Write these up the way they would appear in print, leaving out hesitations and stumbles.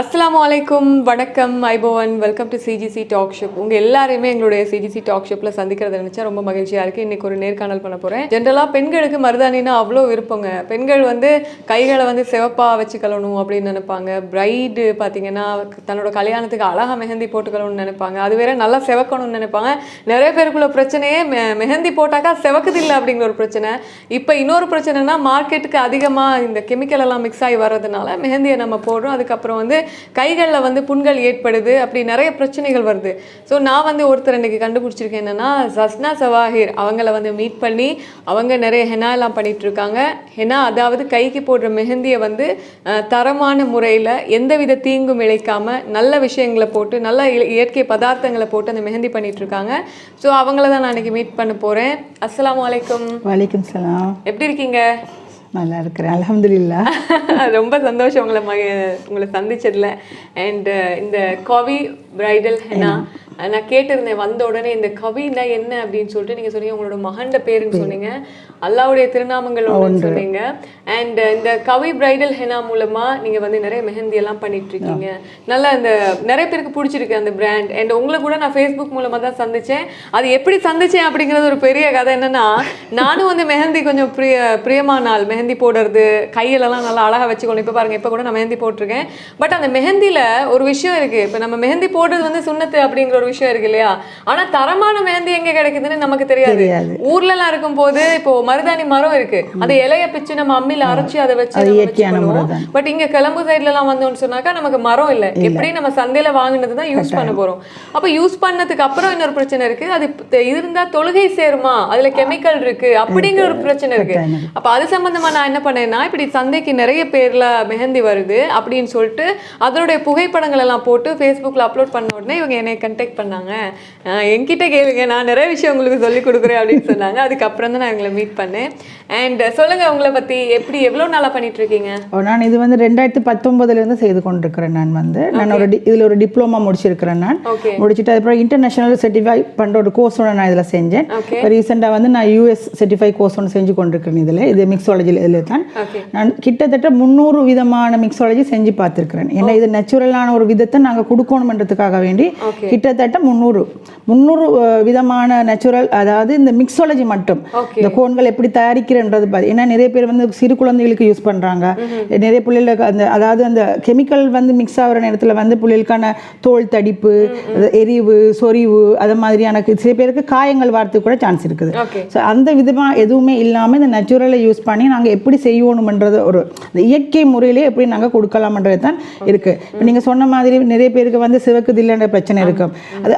அஸ்ஸலாமு அலைக்கும், வணக்கம், ஐபோவன், welcome to CGC dog shop. உங்கள் எல்லாரையுமே எங்களுடைய சிஜிசி டாக் ஷாப்பில் சந்திக்கிறத நினச்சா ரொம்ப மகிழ்ச்சியாக இருக்குது. இன்றைக்கி ஒரு நேர்காணல் பண்ண போகிறேன். ஜென்ரலாக பெண்களுக்கு மருதாணினா அவ்வளோ விருப்பங்க. பெண்கள் கைகளை சிவப்பாக வச்சுக்கலணும் அப்படின்னு நினைப்பாங்க. பிரைடு பார்த்தீங்கன்னா தன்னோட கல்யாணத்துக்கு அழகாக மெஹந்தி போட்டுக்கணும்னு நினைப்பாங்க. அது வேற நல்லா செவக்கணும்னு நினைப்பாங்க. நிறைய பேருக்குள்ள பிரச்சனையே மெஹந்தி போட்டாக்கா செவக்குதில்லை அப்படிங்கிற ஒரு பிரச்சனை. இப்போ இன்னொரு பிரச்சனைனா மார்க்கெட்டுக்கு அதிகமாக இந்த கெமிக்கல் எல்லாம் மிக்ஸ் ஆகி வர்றதுனால மெஹந்தியை நம்ம போடுறோம். அதுக்கப்புறம் கைகளில் புண்கள் ஏற்படுது. அப்படி நிறைய பிரச்சனைகள் வருது. ஸோ நான் ஒருத்தர் இன்னைக்கு கண்டுபிடிச்சிருக்கேன். என்னன்னா ஜஸ்னா சவாஹிர் அவங்கள மீட் பண்ணி அவங்க நிறைய ஹெனா எல்லாம் பண்ணிட்டு இருக்காங்க. ஹெனா அதாவது கைக்கு போடுற மெஹந்தியை தரமான முறையில் எந்தவித தீங்கும் இழைக்காம நல்ல விஷயங்களை போட்டு நல்ல இயற்கை பதார்த்தங்களை போட்டு அந்த மெஹந்தி பண்ணிட்டு இருக்காங்க. ஸோ அவங்கள தான் நான் இன்னைக்கு மீட் பண்ண போறேன். அஸ்ஸலாமு அலைக்கும். வலைக்கும் சலாம். எப்படி இருக்கீங்க? நல்லா இருக்கிறேன், அல்ஹம்துலில்லாஹ். ரொம்ப சந்தோஷம் உங்களை சந்திச்சதுல. அண்ட் இந்த கவி பிரைடல் ஹெனா நான் கேட்டிருந்தேன் வந்த உடனே, இந்த கவினா என்ன அப்படின்னு சொல்லிட்டு நீங்கள் சொன்னீங்க. உங்களோட மகண்ட பேருன்னு சொன்னீங்க, அல்லாவுடைய திருநாமங்களோட சொன்னீங்க. அண்ட் இந்த கவி பிரைடல் ஹெனா மூலமா நீங்க நிறைய மெஹந்தி எல்லாம் பண்ணிட்டு இருக்கீங்க. நல்லா இந்த நிறைய பேருக்கு பிடிச்சிருக்கு அந்த பிராண்ட். அண்ட் உங்களை கூட நான் ஃபேஸ்புக் மூலமா தான் சந்திச்சேன். அது எப்படி சந்திச்சேன் அப்படிங்கிறது ஒரு பெரிய கதை. என்னன்னா, நானும் மெஹந்தி கொஞ்சம் பிரியமான ஆள். மெஹந்தி போடுறது, கையிலலாம் நல்லா அழகா வச்சுக்கணும். இப்போ பாருங்க, இப்போ கூட நான் மெஹந்தி போட்டிருக்கேன். பட் அந்த மெஹந்தில ஒரு விஷயம் இருக்கு. இப்போ நம்ம மெஹந்தி போடுறது சுன்னத்து அப்படிங்கிற ஒரு விஷயம் இருக்கு இல்லையா? ஆனா தரமான மெஹந்தி எங்க கிடைக்குதுன்னு நமக்கு தெரியாது. ஊர்ல எல்லாம் இருக்கும் போது இப்போ மருதாணி மரம் இருக்கு, அந்த இலைய பிச்சு நம்ம அம்மில அரைச்சி அதை வச்சு. பட் இங்க கிளம்பு சைட்ல எல்லாம் வந்தோம்னு சொன்னாக்கா நமக்கு மரம் இல்ல. எப்படி நம்ம சந்தையில வாங்கினதுதான் யூஸ் பண்ண போறோம். அப்ப யூஸ் பண்ணதுக்கு அப்புறம் இன்னொரு பிரச்சனை இருக்கு. அது இருந்தா தொழுகை சேருமா, அதுல கெமிக்கல் இருக்கு அப்படிங்கிற ஒரு பிரச்சனை இருக்கு. அப்ப அது சம்பந்தமா நான் என்ன பண்ணேன்னா, இப்படி சந்தைக்கு நிறைய பேர்ல மெஹந்தி வருது அப்படின்னு சொல்லிட்டு அதனுடைய புகைப்படங்கள் எல்லாம் போட்டு ஃபேஸ்புக்ல அப்லோட் பண்ண உடனே இவங்க என்னை கண்டெக்ட் பண்ணாங்க. என்கிட்ட கேளுங்க, நான் நிறைய விஷயம் உங்களுக்கு சொல்லி கொடுக்குறேன் அப்படின்னு சொன்னாங்க. அதுக்கப்புறம் தான் நான் இவங்களை மீட் பண்ணேன். அண்ட் சொல்லுங்க, உங்களை பத்தி எப்படி எவ்வளவு நாளா பண்ணிட்டு இருக்கீங்க? நான் இது 2019 செய்து கொண்டிருக்கிறேன். நான் இதுல ஒரு டிப்ளமா முடிச்சிருக்கிறேன். நான் முடிச்சுட்டு அதுக்கப்புறம் இன்டர்நேஷனல் சர்டிஃபை பண்ற ஒரு கோர்ஸ் நான் இதுல செஞ்சேன். ரீசெண்டா நான் யூஎஸ் சர்டிஃபை கோர்ஸ் ஒன்று செஞ்சு கொண்டிருக்கிறேன். இதுல இது மிக்ஸாலஜி. இதுல தான் நான் கிட்டத்தட்ட 300 விதமான மிக்ஸாலஜி செஞ்சு பார்த்திருக்கிறேன். ஏன்னா இது நேச்சுரலான ஒரு விதத்தை நாங்க கொடுக்கணும்ன்றதுக்காக வேண்டி கிட்டத்தட்ட 300 விதமான நேச்சுரல், அதாவது இந்த மிக்ஸாலஜி மட்டும் இந்த கோன்கள் எப்படி தயாரிக்கிறன்றது. ஏன்னா நிறைய பேர் சிறு குழந்தைகளுக்கு யூஸ் பண்றாங்க. நிறைய பிள்ளைகளுக்கு அதாவது அந்த கெமிக்கல் மிக்ஸ் ஆகிற நேரத்தில் பிள்ளைகளுக்கான தோல் தடிப்பு, எரிவு, சொறிவு, அது மாதிரியான சில பேருக்கு காயங்கள் வரத்துக்கு கூட சான்ஸ் இருக்குது. ஸோ அந்த விதமாக எதுவுமே இல்லாமல் இந்த நேச்சுரலை யூஸ் பண்ணி நாங்கள் எப்படி செய்யணும்ன்றது ஒரு இயற்கை முறையிலே எப்படி நாங்கள் கொடுக்கலாம்ன்றது தான் இருக்குது. இப்போ நீங்கள் சொன்ன மாதிரி நிறைய பேருக்கு சிவக்குது இல்லைன்ற பிரச்சனை இருக்கும்.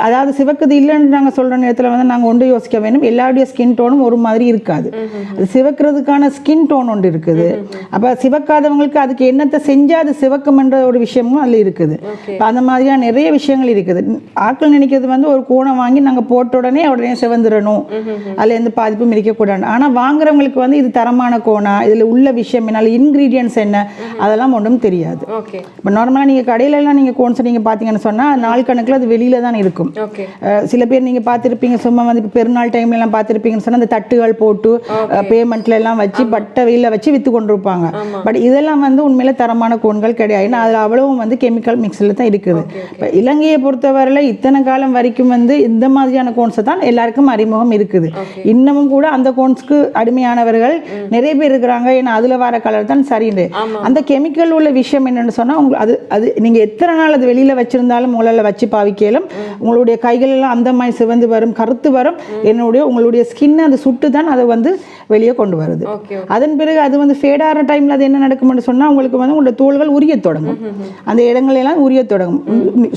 அதாவது சிவக்குது இல்லைன்னு நாங்கள் சொல்கிற நேரத்தில் நாங்கள் ஒன்று யோசிக்க வேணும். எல்லாருடைய ஸ்கின் டோனும் ஒரு மாதிரி இருக்காது. அது சிவக்கிறதுக்கான ஸ்கின் டோன் ஒன்று இருக்குது. அப்போ சிவக்காதவங்களுக்கு அதுக்கு என்னத்தை செஞ்சால் அது சிவக்கும்ன்ற ஒரு விஷயமும் அதில் இருக்குது. இப்போ அந்த மாதிரியான நிறைய விஷயங்கள் இருக்குது. ஆட்கள் நினைக்கிறது ஒரு கோணம் வாங்கி நாங்கள் போட்ட உடனே சிவந்துடணும், அதில் எந்த பாதிப்பும் இருக்கக்கூடாது. ஆனால் வாங்குறவங்களுக்கு இது தரமான கோணா, இதில் உள்ள விஷயம் என்ன, இன்கிரீடியன்ஸ் என்ன, அதெல்லாம் ஒன்றும் தெரியாது. இப்போ நார்மலாக நீங்கள் கடையிலலாம் நீங்கள் கோன்ஸ் நீங்கள் பார்த்தீங்கன்னு சொன்னால் நாள் கணக்கில் அது வெளியில தான் இருக்கும். சில பேர் நீங்கள் பார்த்துருப்பீங்க, சும்மா இப்போ பெருநாள் டைம்ல எல்லாம் பார்த்துருப்பீங்கன்னு சொன்னால் அந்த தட்டுகள் போட்டு பேமெண்ட்ல எல்லாம் வச்சு பட்டை வெயில வச்சு வித்து கொண்டிருப்பாங்க. பட் இதெல்லாம் உண்மையில தரமான கோன்கள் கிடையாது. ஏன்னா அதில் அவ்வளவும் கெமிக்கல் மிக்ஸில் தான் இருக்குது. இப்போ இலங்கையை பொறுத்தவரையில் இத்தனை காலம் வரைக்கும் இந்த மாதிரியான கோன்ஸை தான் எல்லாருக்கும் அறிமுகம் இருக்குது. இன்னமும் கூட அந்த கோன்ஸ்க்கு அடிமையானவர்கள் நிறைய பேர் இருக்கிறாங்க. ஏன்னா அதுல வர கலர் தான் சரின்னு. அந்த கெமிக்கல் உள்ள விஷயம் என்னன்னு சொன்னா, அது நீங்க எத்தனை நாள் அது வெளியில வச்சிருந்தாலும் உங்களால வச்சு பாவிக்கலாம். உங்களுடைய கைகள் எல்லாம் அந்த மாதிரி சிவந்து வரும், கருத்து வரும். உங்களுடைய ஸ்கின் அந்த சுட்டு தான் அதை வெளியே கொண்டு வருது. அதன் பிறகு அது ஃபேட் ஆகிற டைம்ல அது என்ன நடக்கும்னு சொன்னா, உங்களுக்கு உங்களுடைய தோள்கள் உரிய தொடங்கும். அந்த இடங்கள் எல்லாம் உரிய தொடங்கும்.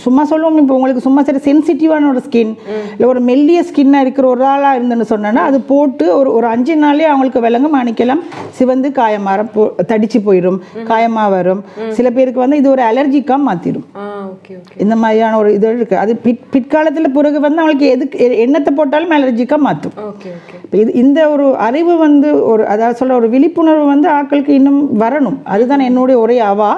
சும்மா சொல்லுவோம், இப்போ உங்களுக்கு சும்மா சரி சென்சிட்டிவான ஒரு ஸ்கின் இல்லை ஒரு மெல்லிய ஸ்கின்னா இருக்கிற ஒரு ஆளா இருந்துன்னு சொன்னா, அது போட்டு ஒரு 5 நாளே அவங்களுக்கு விலங்கு மாணிக்கலாம் சிவந்து காயமாற தடிச்சு போயிடும், காயமா வரும். சில பேருக்கு இது ஒரு அலர்ஜிக்கா மாத்திடும். இந்த மாதிரியான ஒரு இது இருக்கு. அது பிற்காலத்தில் பிறகு அவங்களுக்கு எதுக்கு என்னத்தை போட்டாலும் அலர்ஜிக்கா மாற்றும். இந்த ஒரு அறிவு வந்து ஒரு அதாவது சொல்ல ஒரு விழிப்புணர்வு வந்து ஆட்களுக்கு இன்னும் வரணும். அதுதான் என்னுடைய ஒரே அவா.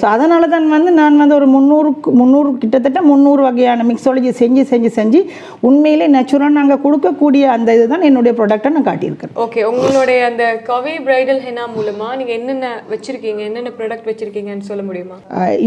ஸோ அதனால தான் வந்து நான் வந்து ஒரு 300 கிட்டத்தட்ட 300 வகையான மிக்ஸாலஜி செஞ்சு உண்மையிலே நேச்சுரலாக நாங்கள் கொடுக்கக்கூடிய அந்த இதுதான் என்னுடைய ப்ராடக்டை நான் காட்டியிருக்கேன். ஓகே, உங்களுடைய அந்த கவி பிரைடல் ஹெனா மூலமா நீங்க என்னென்ன வச்சிருக்கீங்க, என்னென்ன ப்ராடக்ட் வச்சிருக்கீங்கன்னு சொல்ல முடியுமா?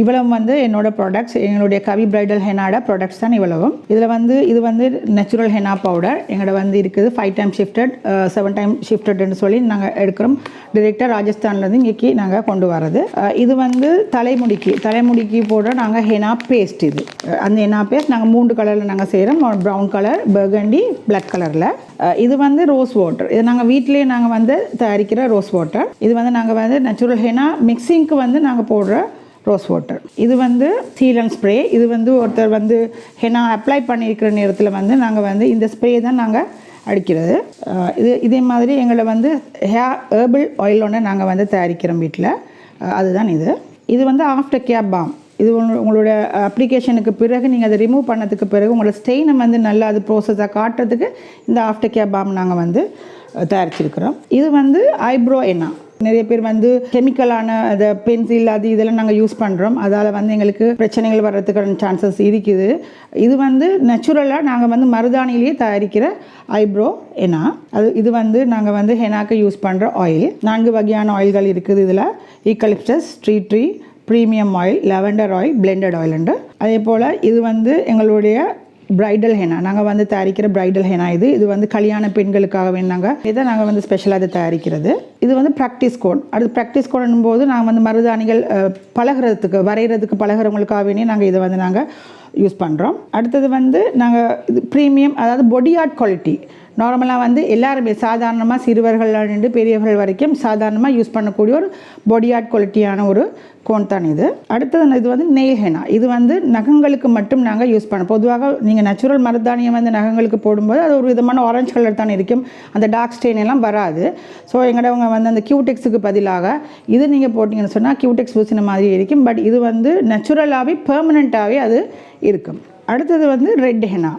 இவ்வளவு வந்து என்னோட ப்ராடக்ட்ஸ், எங்களுடைய கவி பிரைடல் ஹெனாட ப்ராடக்ட்ஸ் தான் இவ்வளவும். இதில் வந்து இது வந்து நேச்சுரல் ஹெனா பவுடர் எங்களோட வந்து இருக்குது. 5 டைம் ஷிஃப்டட் 7 டைம் ஷிஃப்டட்னு சொல்லி நாங்கள் எடுக்கிறோம். டிரெக்டாக ராஜஸ்தான்லேருந்து இங்கேக்கு நாங்கள் கொண்டு வரது. இது வந்து தலைமுடிக்கு போடுற நாங்கள் ஹெனா பேஸ்ட். இது அந்த ஹெனா பேஸ்ட் நாங்கள் 3 கலரில் நாங்கள் செய்கிறோம். ப்ரௌன் கலர், பர்கண்டி, பிளாக் கலரில். இது வந்து ரோஸ் வாட்டர். இது நாங்கள் வீட்டிலேயே நாங்கள் வந்து தயாரிக்கிற ரோஸ் வாட்டர். இது வந்து நாங்கள் வந்து நேச்சுரல் ஹெனா மிக்சிங்க்கு வந்து நாங்கள் போடுற ரோஸ் வாட்டர். இது வந்து சீலன் ஸ்ப்ரே. இது வந்து ஒருத்தர் வந்து ஹெனா அப்ளை பண்ணியிருக்கிற நேரத்தில் வந்து நாங்கள் வந்து இந்த ஸ்ப்ரே தான் நாங்கள் அடிக்கிறது. இதே மாதிரி எங்களை வந்து ஹெர்பல் ஆயில் ஒன்று நாங்கள் வந்து தயாரிக்கிறோம் வீட்டில். அதுதான் இது வந்து ஆஃப்டர் கேர் பாம். இது உங்களோட அப்ளிகேஷனுக்கு பிறகு நீங்கள் அதை ரிமூவ் பண்ணதுக்கு பிறகு உங்களோட ஸ்டெயினை வந்து நல்லா அது ப்ரோசஸாக காட்டுறதுக்கு இந்த ஆஃப்டர் கேர் பாம் நாங்கள் வந்து தயாரிச்சிருக்கிறோம். இது வந்து ஐப்ரோ ஹெனா. நிறைய பேர் வந்து கெமிக்கலான அந்த பென்சில் அது இதெல்லாம் நாங்கள் யூஸ் பண்ணுறோம். அதால் வந்து எங்களுக்கு பிரச்சனைகள் வர்றதுக்கான சான்சஸ் இருக்குது. இது வந்து நேச்சுரலாக நாங்கள் வந்து மருதாணிலேயே தயாரிக்கிற ஐப்ரோ ஹெனா. இது வந்து நாங்கள் வந்து ஹெனாக்கு யூஸ் பண்ணுற ஆயில். 4 வகையான ஆயில்கள் இருக்குது இதில். Eucalyptus, tree, premium oil, lavender oil, blended oil உண்டு. அதே போல் இது வந்து எங்களுடைய பிரைடல் ஹெனா. நாங்கள் வந்து தயாரிக்கிற பிரைடல் ஹெனா. இது வந்து கல்யாண பெண்களுக்காக வேணாங்க இதை நாங்கள் வந்து ஸ்பெஷலாக இதை தயாரிக்கிறது. இது வந்து ப்ராக்டிஸ் கோட். அடுத்து ப்ராக்டிஸ் கோடுன்னும் போது நாங்கள் வந்து மருதாணிகள் வரைகிறதுக்கு பழகிறவங்களுக்காக வேணே நாங்கள் இதை வந்து நாங்கள் யூஸ் பண்ணுறோம். அடுத்தது வந்து நாங்கள் இது ப்ரீமியம், அதாவது பொடி ஆர்ட் குவாலிட்டி. நார்மலாக வந்து எல்லாருமே சாதாரணமாக சிறுவர்கள்லேருந்து பெரியவர்கள் வரைக்கும் சாதாரணமாக யூஸ் பண்ணக்கூடிய ஒரு பொடி ஆர்ட் குவாலிட்டியான ஒரு கோன் தான் இது. அடுத்தது இது வந்து நெயில் ஹெனா. இது வந்து நகங்களுக்கு மட்டும் நாங்கள் யூஸ் பண்ணோம். பொதுவாக நீங்கள் நேச்சுரல் மருதாணியை வந்து நகங்களுக்கு போடும்போது அது ஒரு விதமான ஆரஞ்சு கலர் தான் இருக்கும். அந்த டார்க் ஸ்டெயின் எல்லாம் வராது. ஸோ எங்களவங்க வந்து அந்த கியூடெக்ஸுக்கு பதிலாக இது நீங்கள் போட்டிங்கன்னு சொன்னால் கியூடெக்ஸ் பூசின மாதிரி இருக்கும். பட் இது வந்து நேச்சுரலாகவே பெர்மனெண்ட்டாகவே அது இருக்கும். அடுத்தது வந்து ரெட் ஹெனா.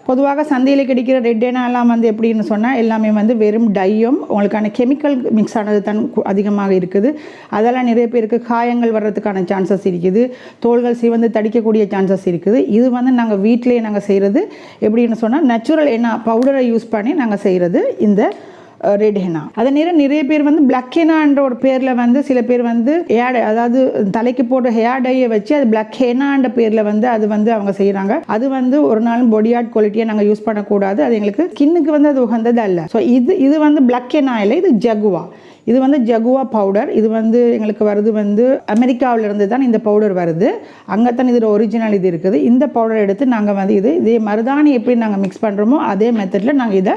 பொதுவாக சந்தையில் கிடைக்கிற ரெட் ஹெனா எல்லாம் வந்து எப்படின்னு சொன்னால் எல்லாமே வந்து வெறும் டையும் உங்களுக்கான கெமிக்கல் மிக்ஸ் ஆனது தான் அதிகமாக இருக்குது. அதெல்லாம் நிறைய பேருக்கு காயங்கள் வர்றதுக்கான சான்சஸ் இருக்குது. தோள்கள் சிவந்து தடிக்கக்கூடிய சான்சஸ் இருக்குது. இது வந்து நாங்கள் வீட்டிலேயே நாங்கள் செய்கிறது எப்படின்னு சொன்னால் நேச்சுரல் ஹெனா பவுடரை யூஸ் பண்ணி நாங்கள் செய்கிறது இந்த ரெட் ஹெனா. அதே நேரம் நிறைய பேர் வந்து பிளாக் ஹெனான்ற ஒரு பேரில் வந்து சில பேர் வந்து அதாவது தலைக்கு போடுற ஹேர் டையை வச்சு அது பிளாக் ஹெனான்ற பேரில் வந்து அது வந்து அவங்க செய்கிறாங்க. அது வந்து ஒரு நாளும் பொடி ஆர்ட் குவாலிட்டியை நாங்கள் யூஸ் பண்ணக்கூடாது. அது எங்களுக்கு ஸ்கின்னுக்கு வந்து அது உகந்தது அல்ல. ஸோ இது வந்து பிளாக் ஹெனா இல்லை, இது ஜகுவா. இது வந்து ஜகுவா பவுடர். இது வந்து எங்களுக்கு வருது வந்து அமெரிக்காவிலிருந்து தான் இந்த பவுடர் வருது. அங்கே தான் இதில் ஒரிஜினல் இது இருக்குது. இந்த பவுடர் எடுத்து நாங்கள் வந்து இதே மருதாணி எப்படி நாங்கள் மிக்ஸ் பண்ணுறோமோ அதே மெத்தடில் நாங்கள் இதை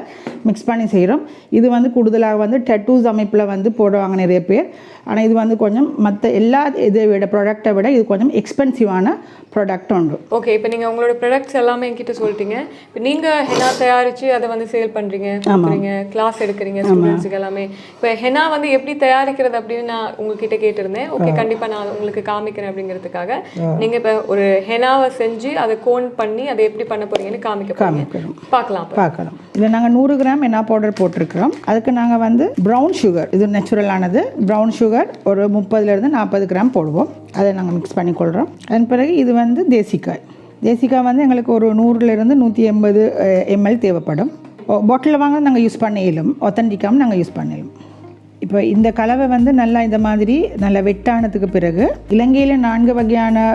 மிக்ஸ் பண்ணி செய்கிறோம். இது வந்து கூடுதலாக வந்து டெட்டூஸ் அமைப்பில் வந்து போடுவாங்க நிறைய பேர். ஆனால் இது வந்து கொஞ்சம் மற்ற எல்லா இதை விட ப்ராடக்டை விட இது கொஞ்சம் எக்ஸ்பென்சிவான ப்ராடக்ட் உண்டு. ஓகே, இப்போ நீங்கள் உங்களோட ப்ராடக்ட்ஸ் எல்லாமே என்கிட்ட சொல்லிட்டீங்க. இப்போ நீங்கள் ஹெனா தயாரித்து அதை வந்து சேல் பண்ணுறீங்க, கிளாஸ் எடுக்கிறீங்க ஸ்டூடெண்ட்ஸுக்கு எல்லாமே. இப்போ ஹெனா வந்து எப்படி தயாரிக்கிறது அப்படின்னு நான் உங்ககிட்ட கேட்டிருந்தேன். ஓகே, கண்டிப்பாக நான் உங்களுக்கு காமிக்கிறேன் அப்படிங்கிறதுக்காக. நீங்கள் இப்போ ஒரு ஹெனாவை செஞ்சு அதை கோன் பண்ணி அதை எப்படி பண்ண போறீங்கன்னு பார்க்கலாம். இதில் நாங்கள் 100 கிராம் ஹெனா பவுடர் போட்டிருக்கிறோம். அதுக்கு நாங்கள் வந்து ப்ரௌன் சுகர், இது நேச்சுரலானது ப்ரௌன் சுகர் ஒரு 30 to 40 கிராம் போடுவோம். அதை நாங்கள் மிக்ஸ் பண்ணிக்கொள்கிறோம். அதன் பிறகு இது வந்து தேசிக்காய் வந்து எங்களுக்கு ஒரு 100 to 180 ml தேவைப்படும். பாட்டிலில் வாங்க நாங்கள் யூஸ் பண்ணிடலும், ஒத்தன்டிக்காமல் நாங்கள் யூஸ் பண்ணிடலும். இப்போ இந்த கலவை வந்து நல்லா இந்த மாதிரி நல்லா வெட்டானதுக்கு பிறகு இலங்கையில் 4 வகையான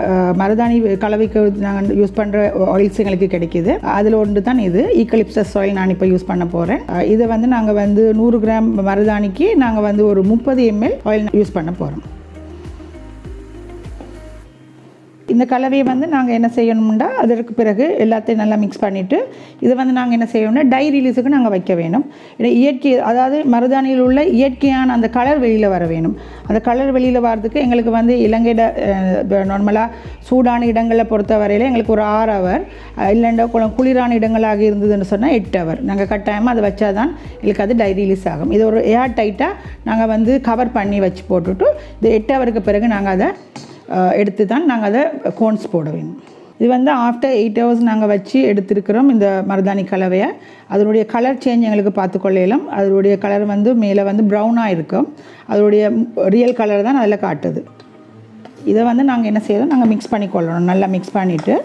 மருதாணி கலவைக்கு நாங்கள் யூஸ் பண்ணுற ஆயில்ஸ் எங்களுக்கு கிடைக்கிது. அதில் ஒன்று தான் இது ஈக்கலிப்டஸ் ஆயில் நான் இப்போ யூஸ் பண்ண போகிறேன். இதை வந்து நாங்கள் வந்து 100 கிராம் மருதாணிக்கு நாங்கள் வந்து ஒரு 30 ml ஆயில் யூஸ் பண்ண போகிறோம். இந்த கலவையை வந்து நாங்கள் என்ன செய்யணும்னா அதற்கு பிறகு எல்லாத்தையும் நல்லா மிக்ஸ் பண்ணிவிட்டு இதை வந்து நாங்கள் என்ன செய்யணும்னா டை ரிலீஸுக்கு நாங்கள் வைக்க வேணும். இயற்கை, அதாவது மருதாணியில் உள்ள இயற்கையான அந்த கலர் வெளியில் வர வேணும். அந்த கலர் வெளியில் வர்றதுக்கு எங்களுக்கு வந்து இலங்கையில் நார்மலாக சூடான இடங்களில் பொறுத்த வரையில் எங்களுக்கு ஒரு 6 hour, இல்லைண்டா குளிரான இடங்களாக இருந்ததுன்னு சொன்னால் 8 hour நாங்கள் கட்டாயமாக அதை வச்சா தான் எங்களுக்கு அது டை ரிலீஸ் ஆகும். இது ஒரு ஏர் டைட்டாக நாங்கள் வந்து கவர் பண்ணி வச்சு போட்டுவிட்டு இது 8 hourக்கு பிறகு நாங்கள் அதை எடுத்து தான் நாங்கள் அதை கோன்ஸ் போட வேணும். இது வந்து ஆஃப்டர் 8 hours நாங்கள் வச்சு எடுத்திருக்கிறோம் இந்த மருதாணி கலவையை. அதனுடைய கலர் சேஞ்ச் எங்களுக்கு பார்த்துக்கொள்ளலாம். அதனுடைய கலர் வந்து மேலே வந்து ப்ரௌனாக இருக்கும். அதனுடைய ரியல் கலர் தான் அதில் காட்டுது. இதை வந்து நாங்கள் என்ன செய்யறோம், நாங்கள் மிக்ஸ் பண்ணிக்கொள்ளணும். நல்லா மிக்ஸ் பண்ணிவிட்டு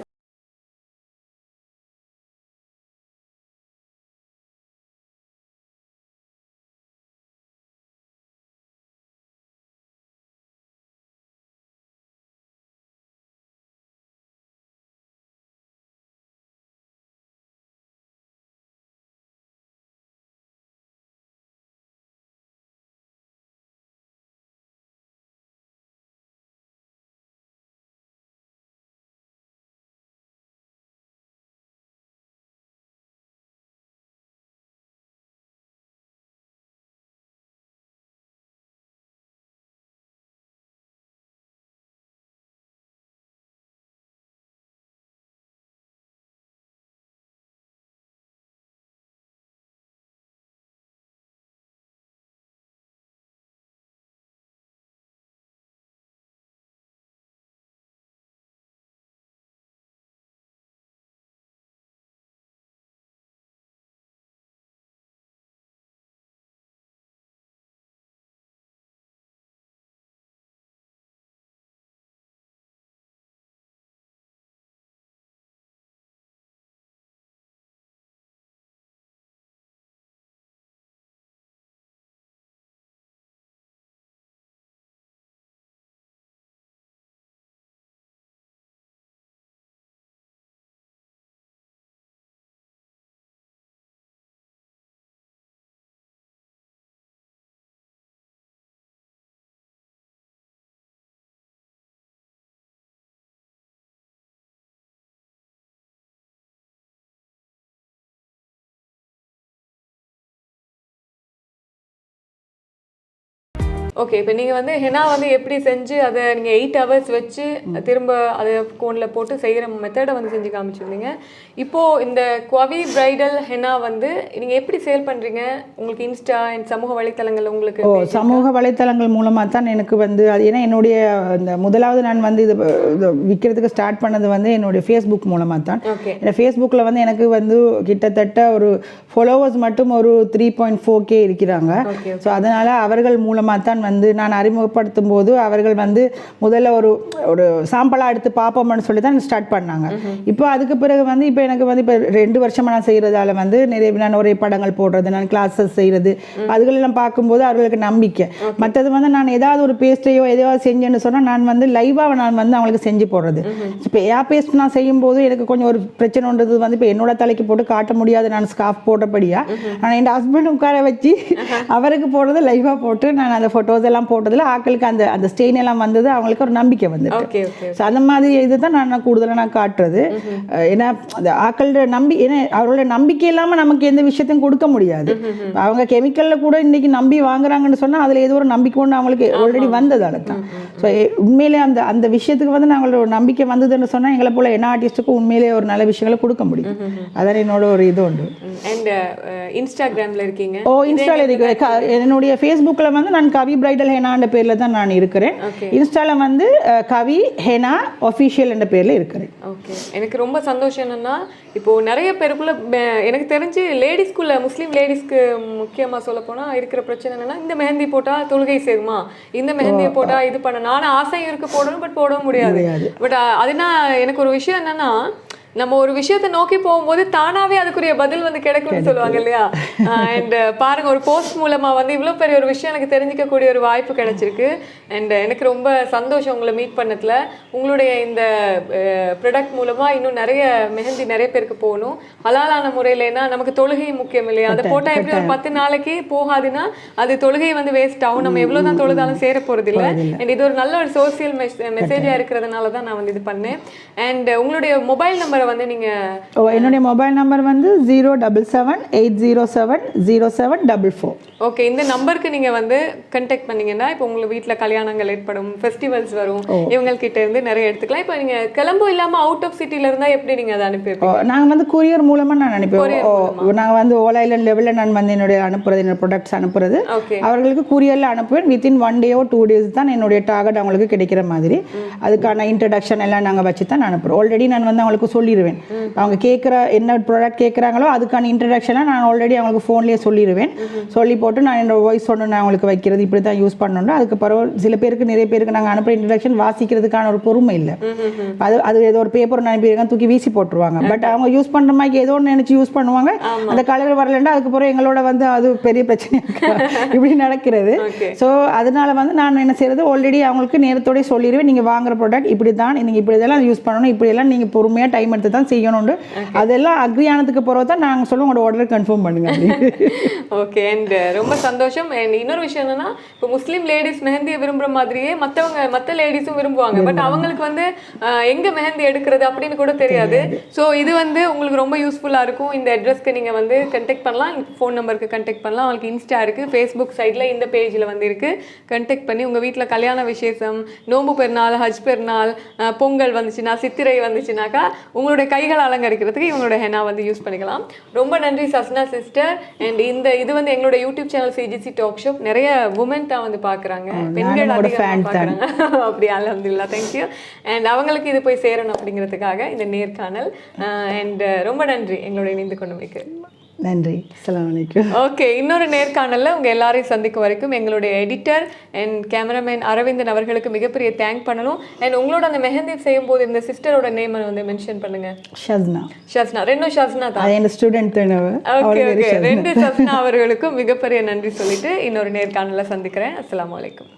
ஓகே, இப்போ நீங்கள் வந்து ஹெனா வந்து எப்படி செஞ்சு அதை நீங்கள் 8 hours வச்சு திரும்ப அதை கோனில் போட்டு செய்கிற மெத்தடை வந்து செஞ்சு காமிச்சிருந்தீங்க. இப்போது இந்த குவவி பிரைடல் ஹெனா வந்து நீங்கள் எப்படி சேல் பண்ணுறீங்க? உங்களுக்கு இன்ஸ்டா சமூக வலைத்தளங்கள் உங்களுக்கு? சமூக வலைத்தளங்கள் மூலமாக தான் எனக்கு வந்து அது, ஏன்னா என்னுடைய இந்த முதலாவது நான் வந்து இது விற்கிறதுக்கு ஸ்டார்ட் பண்ணது வந்து என்னுடைய ஃபேஸ்புக் மூலமாக தான். ஏன்னா ஃபேஸ்புக்கில் வந்து எனக்கு வந்து கிட்டத்தட்ட ஒரு ஃபாலோவர்ஸ் மட்டும் ஒரு 3.4K இருக்கிறாங்க. ஸோ அதனால் அவர்கள் மூலமாக தான் வந்து நான் அறிமுகப்படுத்தும் போது அவர்கள் வந்து முதல்ல ஒரு ஒரு சாம்பிளாக எடுத்து பார்ப்போம்னு சொல்லி தான் ஸ்டார்ட் பண்ணாங்க. இப்போ அதுக்கு பிறகு வந்து இப்போ எனக்கு வந்து இப்போ 2 வருஷமாக நான் செய்கிறதால வந்து நிறைய நான் ஒரே படங்கள் போடுறது, நான் கிளாஸஸ் செய்கிறது, அதுகளெல்லாம் பார்க்கும்போது அவர்களுக்கு நம்பிக்கை. மற்றது வந்து நான் ஏதாவது ஒரு பேஸ்ட்டையோ ஏதாவது செஞ்சேன்னு சொன்னால் நான் வந்து லைவாக நான் வந்து அவங்களுக்கு செஞ்சு போடுறது. இப்போ ஏர் பேஸ்ட் நான் செய்யும்போது எனக்கு கொஞ்சம் ஒரு பிரச்சனைன்றது வந்து இப்போ என்னோட தலைக்கு போட்டு காட்ட முடியாது. நான் ஸ்கார்ஃப் போட்டபடியா நான் என் ஹஸ்பண்ட் உட்கார வச்சு அவருக்கு போடுறது லைவாக போட்டு நான் அந்த ஃபோட்டோஸ் எல்லாம் போட்டதில் ஆக்களுக்கு அந்த அந்த ஸ்டெயின் எல்லாம் வந்தது, அவங்களுக்கு ஒரு நம்பிக்கை வந்துட்டு. ஸோ அந்த மாதிரி இது தான் நான் கூடுதலாக நான் காட்டுறது. ஏன்னா அந்த ஆக்களோட ஏன்னா அவரோட நம்பிக்கை இல்லாமல் நமக்கு எந்த விஷயத்தையும் கொடுக்க முடியாது. அவங்க கெமிக்கலில் கூட இன்னைக்கு நம்பி வாங்குறாங்கன்னு சொன்னால் அதில் ஏதோ ஒரு நம்பிக்கை ஒன்று அவங்களுக்கு ஆல்ரெடி வந்ததால தான். ஸோ உண்மையிலே அந்த அந்த விஷயத்துக்கு வந்து நாங்களோட ஒரு நம்பிக்கை வந்ததுன்னு சொன்னால் எங்களை போல என்ன ஆர்டிஸ்ட்டுக்கும் உண்மையிலே ஒரு நல்ல விஷயங்களை கொடுக்க முடியும். அதான் என்னோட ஒரு இது உண்டு. அண்ட் இன்ஸ்டாகிராமில் இருக்கீங்க? இன்ஸ்டால இருக்கு. என்னுடைய ஃபேஸ்புக்கில் வந்து நான் கவி பிரைடல் ஹெனான்ற பேரில் தான் நான் இருக்கிறேன். இன்ஸ்டால வந்து கவி ஹெனா ஒஃபிஷியல் என்ற பேரில் இருக்கிறேன். ஓகே, எனக்கு ரொம்ப சந்தோஷம் என்னன்னா இப்போ நிறைய பேருக்குள்ள எனக்கு தெரிஞ்சு லேடிஸ்குள்ள முஸ்லீம் லேடிஸ்க்கு முக்கியமாக சொல்ல போனால் இருக்கிற பிரச்சனை என்னன்னா, இந்த மெஹந்தி போட்டால் தொழுகை சேருமா, இந்த மெஹந்தியை போட்டால் இது பண்ண, நானும் ஆசையும் இருக்கு போடணும், பட் போடவும் முடியாது. பட் அதுனா எனக்கு ஒரு விஷயம் என்னன்னா, நம்ம ஒரு விஷயத்தை நோக்கி போகும்போது தானாவே அதுக்குரிய பதில் வந்து கிடைக்கும்னு சொல்லுவாங்க இல்லையா? அண்ட் பாருங்க, ஒரு போஸ்ட் மூலமா வந்து இவ்வளோ பெரிய ஒரு விஷயம் எனக்கு தெரிஞ்சிக்கக்கூடிய ஒரு வாய்ப்பு கிடைச்சிருக்கு. அண்ட் எனக்கு ரொம்ப சந்தோஷம் உங்களை மீட் பண்ணதுல. உங்களுடைய இந்த ப்ராடக்ட் மூலமா இன்னும் நிறைய மெஹந்தி நிறைய பேருக்கு போகணும் ஹலாலான முறையில். ஏன்னா நமக்கு தொழுகை முக்கியம் இல்லையா? அதை போட்டால் எப்படி ஒரு 10 நாளைக்கு போகாதுன்னா அது தொழுகை வந்து வேஸ்ட் ஆகும். நம்ம எவ்வளோ தான் தொழுதாலும் சேர போகிறது இல்லை. அண்ட் இது ஒரு நல்ல ஒரு சோசியல் மெசேஜாக இருக்கிறதுனால தான் நான் வந்து இது பண்ணேன். அண்ட் உங்களுடைய மொபைல் நம்பரை நம்பரை வந்து நீங்க என்னுடைய மொபைல் நம்பர் வந்து 077-807-0744. ஓகே, இந்த நம்பருக்கு நீங்க வந்து கான்டாக்ட் பண்ணீங்கன்னா இப்போ உங்க வீட்ல கல்யாணங்கள் ஏற்படும், ஃபெஸ்டிவல்ஸ் வரும், இவங்ககிட்ட இருந்து நிறைய எடுத்துக்கலாம். இப்போ நீங்க கிளம்பும் இல்லாம அவுட் ஆஃப் சிட்டில இருந்தா எப்படி நீங்க அதை அனுப்பி வைப்பீங்க? நாங்கள் வந்து கூரியர் மூலமாக நான் அனுப்புவேன். நாங்கள் வந்து ஓல் ஐலண்ட் லெவலில் நான் வந்து என்னுடைய ப்ராடக்ட்ஸ் அனுப்புறது ஓகே, அவர்களுக்கு கூரியரில் அனுப்புவேன். வித்தின் 1 day or 2 days தான் என்னுடைய டார்கெட் அவங்களுக்கு கிடைக்கிற மாதிரி. அதுக்கான இன்ட்ரடக்ஷன் எல்லாம் நாங்கள் வச்சு தான் அனுப்புகிறோம். ஆல்ரெடி நான் வந்து அவங்களுக்கு சொல்லிடுவேன். அவங்க கேட்குற என்ன ப்ராடக்ட் கேட்குறாங்களோ அதுக்கான இன்ட்ரடக்ஷனாக நான் ஆல்ரெடி அவங்களுக்கு ஃபோன்லேயே சொல்லிடுவேன். சொல்லி போட்டு நான் என்னோட வாய்ஸ் ஒன்று நான் அவங்களுக்கு வைக்கிறது இப்படி தான் யூஸ் பண்ணணும். அதுக்கப்புறம் சில பேருக்கு நிறைய பேருக்கு நாங்கள் அனுப்புகிற இன்ட்ரடக்ஷன் வாசிக்கிறதுக்கான ஒரு பொறுமை இல்லை. அது ஏதோ ஒரு பேப்பர் அனுப்பியிருக்காங்க தூக்கி வீசி போட்டுருவாங்க. பட் அவங்க யூஸ் பண்ணுற மாதிரி ஏதோ ஒன்று நினச்சி யூஸ் பண்ணுவாங்க. அந்த கலர் வரலன்னா அதுக்கப்புறம் எங்களோட வந்து அது பெரிய பிரச்சனையாக இப்படி நடக்கிறது. ஸோ அதனால வந்து நான் என்ன செய்யறது, ஆல்ரெடி அவங்களுக்கு நேரத்தோடய சொல்லிடுவேன். நீங்கள் வாங்குற ப்ராடக்ட் இப்படி தான், நீங்கள் இப்படி இதெல்லாம் யூஸ் பண்ணணும், இப்படியெல்லாம் நீங்கள் பொறுமையாக டைம் எடுத்து தான் செய்யணும்னு அதெல்லாம் அக்ரி ஆனதுக்கு பிறகு தான் நாங்கள் சொல்லுவோம் உங்களோட ஆர்டர் கன்ஃபார்ம் பண்ணுங்க. ஓகே, அண்ட் ரொம்ப சந்தோஷம். அண்ட் இன்னொரு விஷயம் என்னன்னா, இப்போ முஸ்லீம் லேடிஸ் மெஹந்தியை விரும்புற மாதிரியே மற்ற லேடிஸும் விரும்புவாங்க. பட் அவங்களுக்கு வந்து எங்க மெஹந்தி எடுக்கிறது அப்படின்னு கூட தெரியாது. ஸோ இது வந்து உங்களுக்கு ரொம்ப யூஸ்ஃபுல்லாக இருக்கும். இந்த அட்ரஸ்க்கு நீங்கள் வந்து கான்டாக்ட் பண்ணலாம், ஃபோன் நம்பருக்கு கான்டாக்ட் பண்ணலாம். அவங்களுக்கு இன்ஸ்டா இருக்குது, ஃபேஸ்புக் சைடில் இந்த பேஜில் வந்து இருக்குது. கான்டாக்ட் பண்ணி உங்கள் வீட்டில் கல்யாண விசேஷம், நோம்பு பெருநாள், ஹஜ் பெருநாள், பொங்கல் வந்துச்சுன்னா, சித்திரை வந்துச்சுனாக்கா உங்களுடைய கைகளை அலங்கரிக்கிறதுக்கு இவங்களோட ஹெனா வந்து யூஸ் பண்ணிக்கலாம். ரொம்ப நன்றி சஸ்னா சிஸ்டர். அண்ட் இது வந்து எங்களோட YouTube channel CGC talk show நிறைய உமன் தான் வந்து பார்க்குறாங்க, பெண்கள் அதிகமாக பார்க்குறாங்க. அப்படி அல்ஹம்துலில்லாஹ், தேங்க்யூ. அண்ட் அவங்களுக்கு இது போய் சேரணும் அப்படிங்கிறதுக்காக இந்த நேர்காணல். அண்ட் ரொம்ப நன்றி எங்களோட இணைந்து கொண்டமைக்கு. நன்றி. அஸ்ஸலாமு அலைக்கும். ஓகே, இன்னொரு நேர்காணலில் உங்கள் எல்லாரையும் சந்திக்கும் வரைக்கும் எங்களுடைய எடிட்டர் அண்ட் கேமராமேன் அரவிந்தன் அவர்களுக்கு மிகப்பெரிய தேங்க் பண்ணணும். அண்ட் உங்களோட அந்த மெஹந்தி செய்யும் போது இந்த சிஸ்டரோட நேம் வந்து மென்ஷன் பண்ணுங்க. ஷஸ்னா ரெண்டும் ஷஸ்னா தான் என் ஸ்டூடெண்ட். ஓகே ஓகே, 2 ஷஸ்னா அவர்களுக்கும் மிகப்பெரிய நன்றி சொல்லிட்டு இன்னொரு நேர்காணலில் சந்திக்கிறேன். அஸ்ஸலாமு அலைக்கும்.